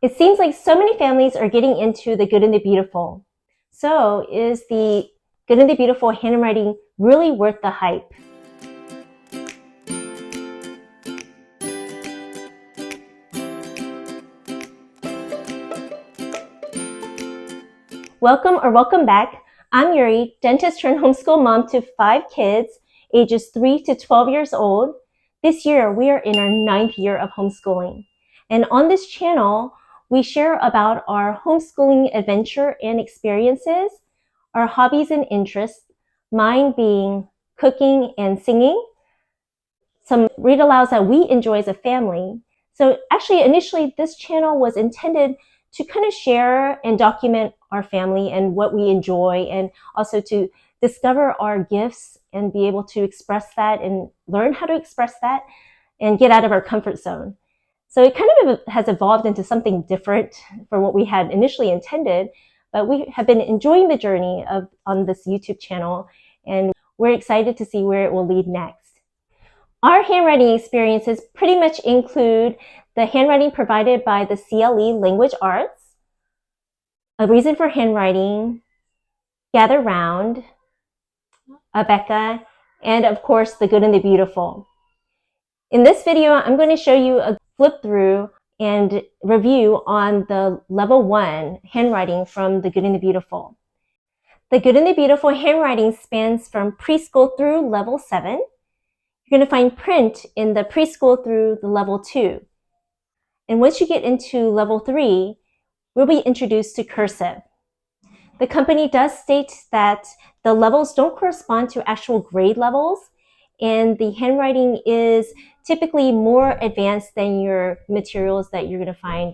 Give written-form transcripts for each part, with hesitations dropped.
It seems like so many families are getting into the good and the beautiful. So is the good and the beautiful handwriting really worth the hype? Welcome back. I'm Yuri, dentist turned homeschool mom to 5 kids, ages 3 to 12 years old. This year, we are in our 9th year of homeschooling. And on this channel, we share about our homeschooling adventure and experiences, our hobbies and interests, mine being cooking and singing, some read alouds that we enjoy as a family. So actually, initially, this channel was intended to kind of share and document our family and what we enjoy, and also to discover our gifts and be able to express that and learn how to express that and get out of our comfort zone. So it kind of has evolved into something different from what we had initially intended, but we have been enjoying the journey on this YouTube channel, and we're excited to see where it will lead next. Our handwriting experiences pretty much include the handwriting provided by the CLE Language Arts, A Reason for Handwriting, Gather Round, Abeka, and of course, The Good and the Beautiful. In this video, I'm going to show you a flip through and review on the level 1 handwriting from The Good and the Beautiful. The Good and the Beautiful handwriting spans from preschool through level 7. You're going to find print in the preschool through the level 2. And once you get into level 3, we'll be introduced to CURSIVE. The company does state that the levels don't correspond to actual grade levels, and the handwriting is typically more advanced than your materials that you're going to find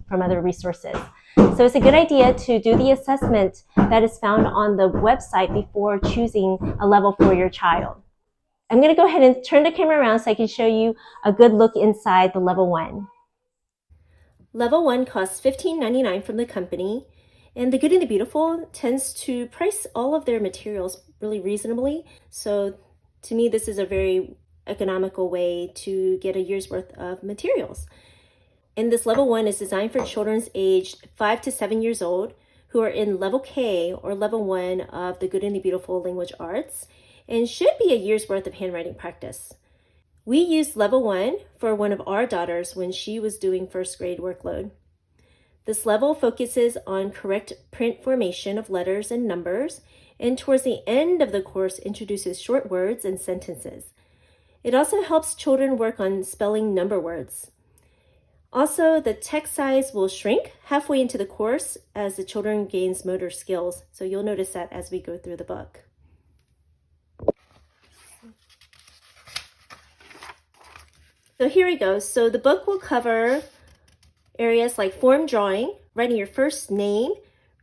from other resources. So it's a good idea to do the assessment that is found on the website before choosing a level for your child. I'm going to go ahead and turn the camera around so I can show you a good look inside the level 1. Level 1 costs $15.99 from the company, and the Good and the Beautiful tends to price all of their materials really reasonably. So to me, this is a very economical way to get a year's worth of materials. And this level 1 is designed for children aged 5 to 7 years old who are in level K or level 1 of the Good and the Beautiful Language Arts, and should be a year's worth of handwriting practice. We used level 1 for one of our daughters when she was doing first grade workload. This level focuses on correct print formation of letters and numbers, and towards the end of the course introduces short words and sentences. It also helps children work on spelling number words. Also, the text size will shrink halfway into the course as the children gains motor skills, so you'll notice that as we go through the book. So here we go. So the book will cover areas like form drawing, writing your first name,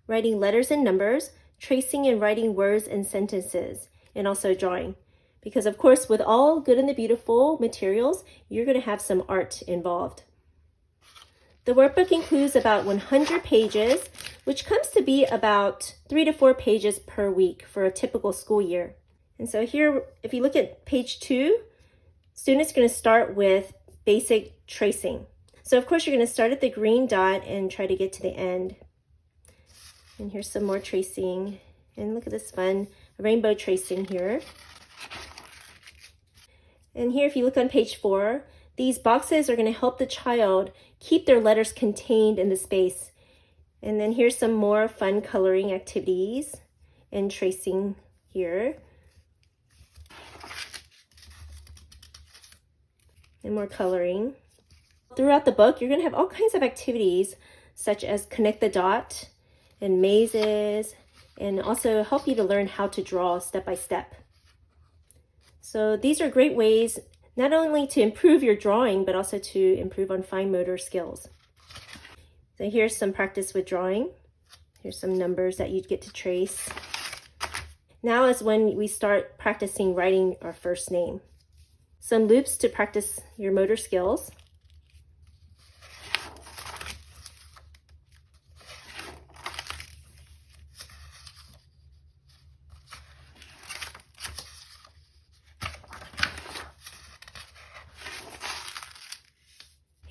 writing letters and numbers, tracing and writing words and sentences, and also drawing. Because of course, with all Good and the Beautiful materials, you're going to have some art involved. The workbook includes about 100 pages, which comes to be about 3 to 4 pages per week for a typical school year. And so here, if you look at page 2, students are going to start with basic tracing. So of course you're going to start at the green dot and try to get to the end. And here's some more tracing. And look at this fun rainbow tracing here. And here, if you look on page 4, these boxes are going to help the child keep their letters contained in the space. And then here's some more fun coloring activities and tracing here. And more coloring. Throughout the book, you're going to have all kinds of activities such as connect the dot and mazes, and also help you to learn how to draw step by step. So these are great ways not only to improve your drawing, but also to improve on fine motor skills. So here's some practice with drawing. Here's some numbers that you get to trace. Now is when we start practicing writing our first name. Some loops to practice your motor skills.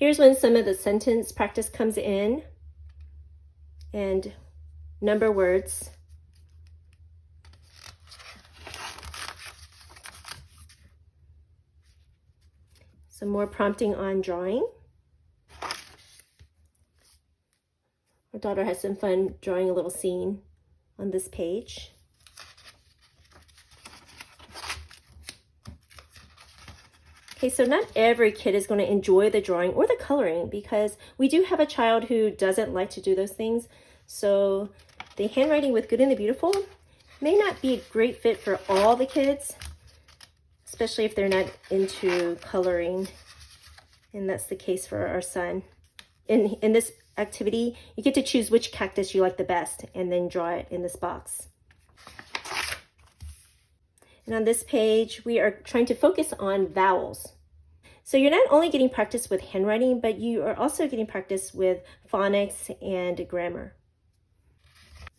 Here's when some of the sentence practice comes in, and number words. Some more prompting on drawing. Our daughter has some fun drawing a little scene on this page. Okay, so not every kid is going to enjoy the drawing or the coloring, because we do have a child who doesn't like to do those things. So the handwriting with Good and the Beautiful may not be a great fit for all the kids, especially if they're not into coloring. And that's the case for our son. In this activity, you get to choose which cactus you like the best and then draw it in this box. And on this page, we are trying to focus on vowels. So you're not only getting practice with handwriting, but you are also getting practice with phonics and grammar.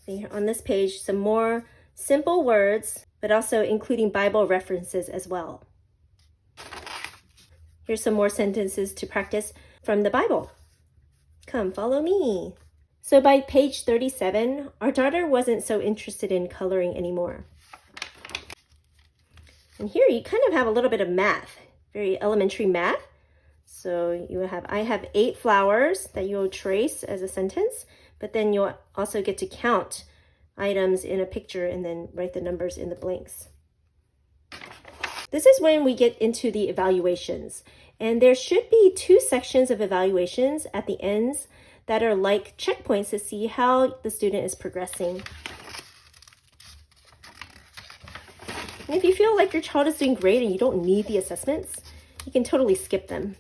See, on this page, some more simple words, but also including Bible references as well. Here's some more sentences to practice from the Bible. Come, follow me. So by page 37, our daughter wasn't so interested in coloring anymore. And here you kind of have a little bit of math, very elementary math. So you have, I have 8 flowers that you'll trace as a sentence, but then you'll also get to count items in a picture and then write the numbers in the blanks. This is when we get into the evaluations. And there should be 2 sections of evaluations at the ends that are like checkpoints to see how the student is progressing. And if you feel like your child is doing great and you don't need the assessments, you can totally skip them.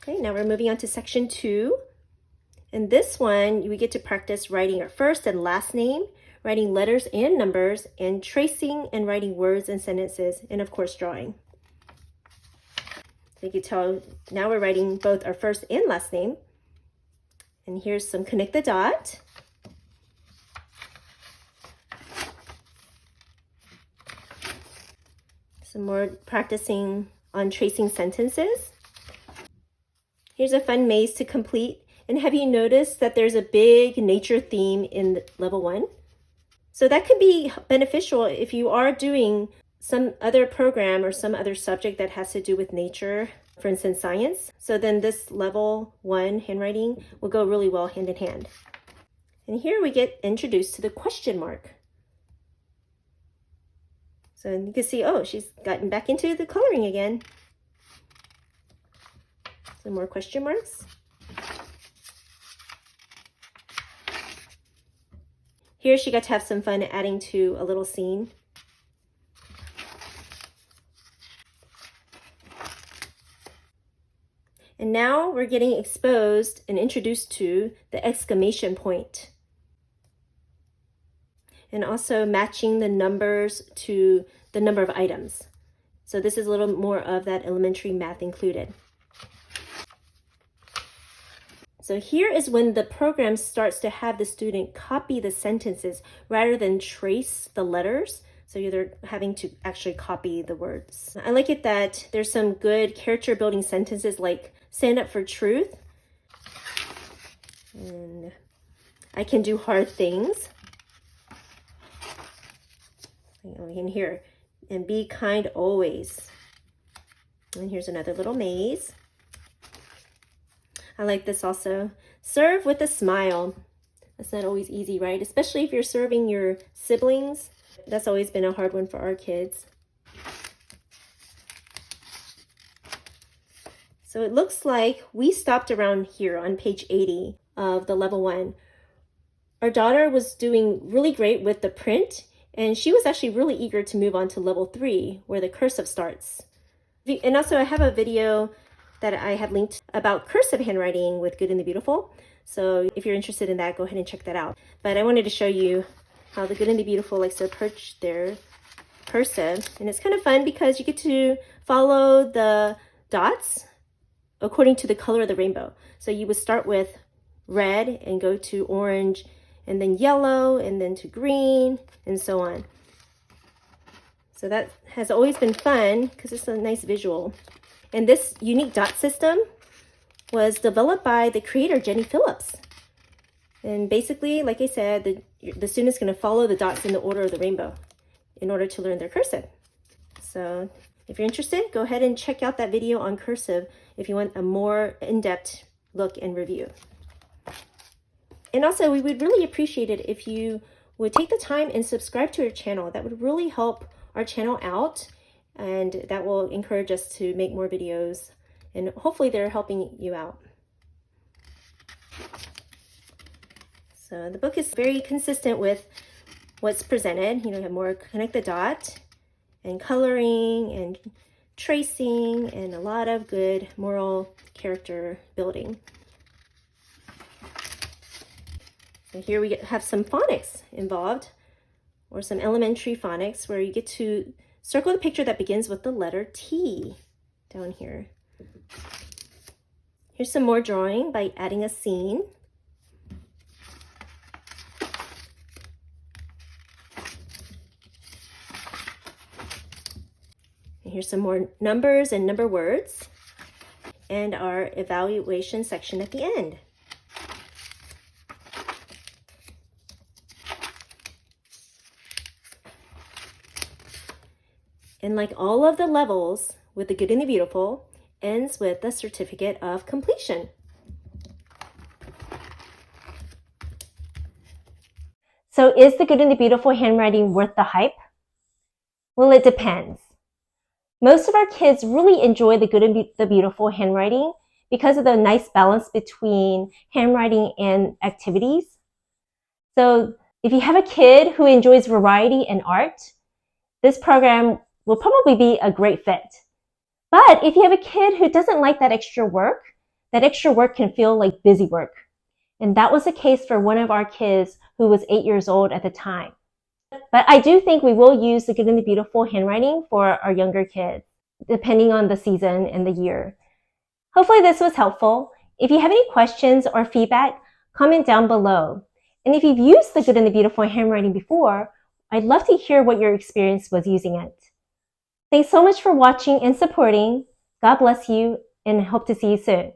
Okay, now we're moving on to section 2. In this one, we get to practice writing our first and last name, writing letters and numbers, and tracing and writing words and sentences, and of course, drawing. So you can tell now we're writing both our first and last name. And here's some connect the dot. Some more practicing on tracing sentences. Here's a fun maze to complete. And have you noticed that there's a big nature theme in level 1? So that can be beneficial if you are doing some other program or some other subject that has to do with nature, for instance, science. So then this level 1 handwriting will go really well hand in hand. And here we get introduced to the question mark. So you can see, oh, she's gotten back into the coloring again. Some more question marks. Here she got to have some fun adding to a little scene. And now we're getting exposed and introduced to the exclamation point. And also matching the numbers to the number of items. So this is a little more of that elementary math included. So here is when the program starts to have the student copy the sentences rather than trace the letters. So you're having to actually copy the words. I like it that there's some good character building sentences like stand up for truth. And I can do hard things. In here, and be kind always. And here's another little maze. I like this also. Serve with a smile. That's not always easy, right? Especially if you're serving your siblings. That's always been a hard one for our kids. So it looks like we stopped around here on page 80 of the level 1. Our daughter was doing really great with the print, and she was actually really eager to move on to level 3, where the cursive starts. And also I have a video that I have linked about cursive handwriting with Good and the Beautiful. So if you're interested in that, go ahead and check that out. But I wanted to show you how the Good and the Beautiful likes to approach their cursive. And it's kind of fun because you get to follow the dots according to the color of the rainbow. So you would start with red and go to orange, and then yellow, and then to green, and so on. So that has always been fun because it's a nice visual. And this unique dot system was developed by the creator, Jenny Phillips. And basically, like I said, the student's going to follow the dots in the order of the rainbow in order to learn their cursive. So if you're interested, go ahead and check out that video on cursive if you want a more in-depth look and review. And also, we would really appreciate it if you would take the time and subscribe to our channel. That would really help our channel out, and that will encourage us to make more videos, and hopefully they're helping you out. So the book is very consistent with what's presented. You have more connect the dot and coloring and tracing and a lot of good moral character building. So here we have some phonics involved, or some elementary phonics, where you get to circle the picture that begins with the letter T down here. Here's some more drawing by adding a scene. And here's some more numbers and number words, and our evaluation section at the end. And like all of the levels with the Good and the Beautiful, ends with the certificate of completion. So is the Good and the Beautiful handwriting worth the hype? Well, it depends. Most of our kids really enjoy the Good and the Beautiful handwriting because of the nice balance between handwriting and activities. So if you have a kid who enjoys variety and art, this program will probably be a great fit. But if you have a kid who doesn't like that extra work can feel like busy work. And that was the case for one of our kids who was 8 years old at the time. But I do think we will use the Good and the Beautiful handwriting for our younger kids, depending on the season and the year. Hopefully this was helpful. If you have any questions or feedback, comment down below. And if you've used the Good and the Beautiful handwriting before, I'd love to hear what your experience was using it. Thanks so much for watching and supporting. God bless you, and hope to see you soon.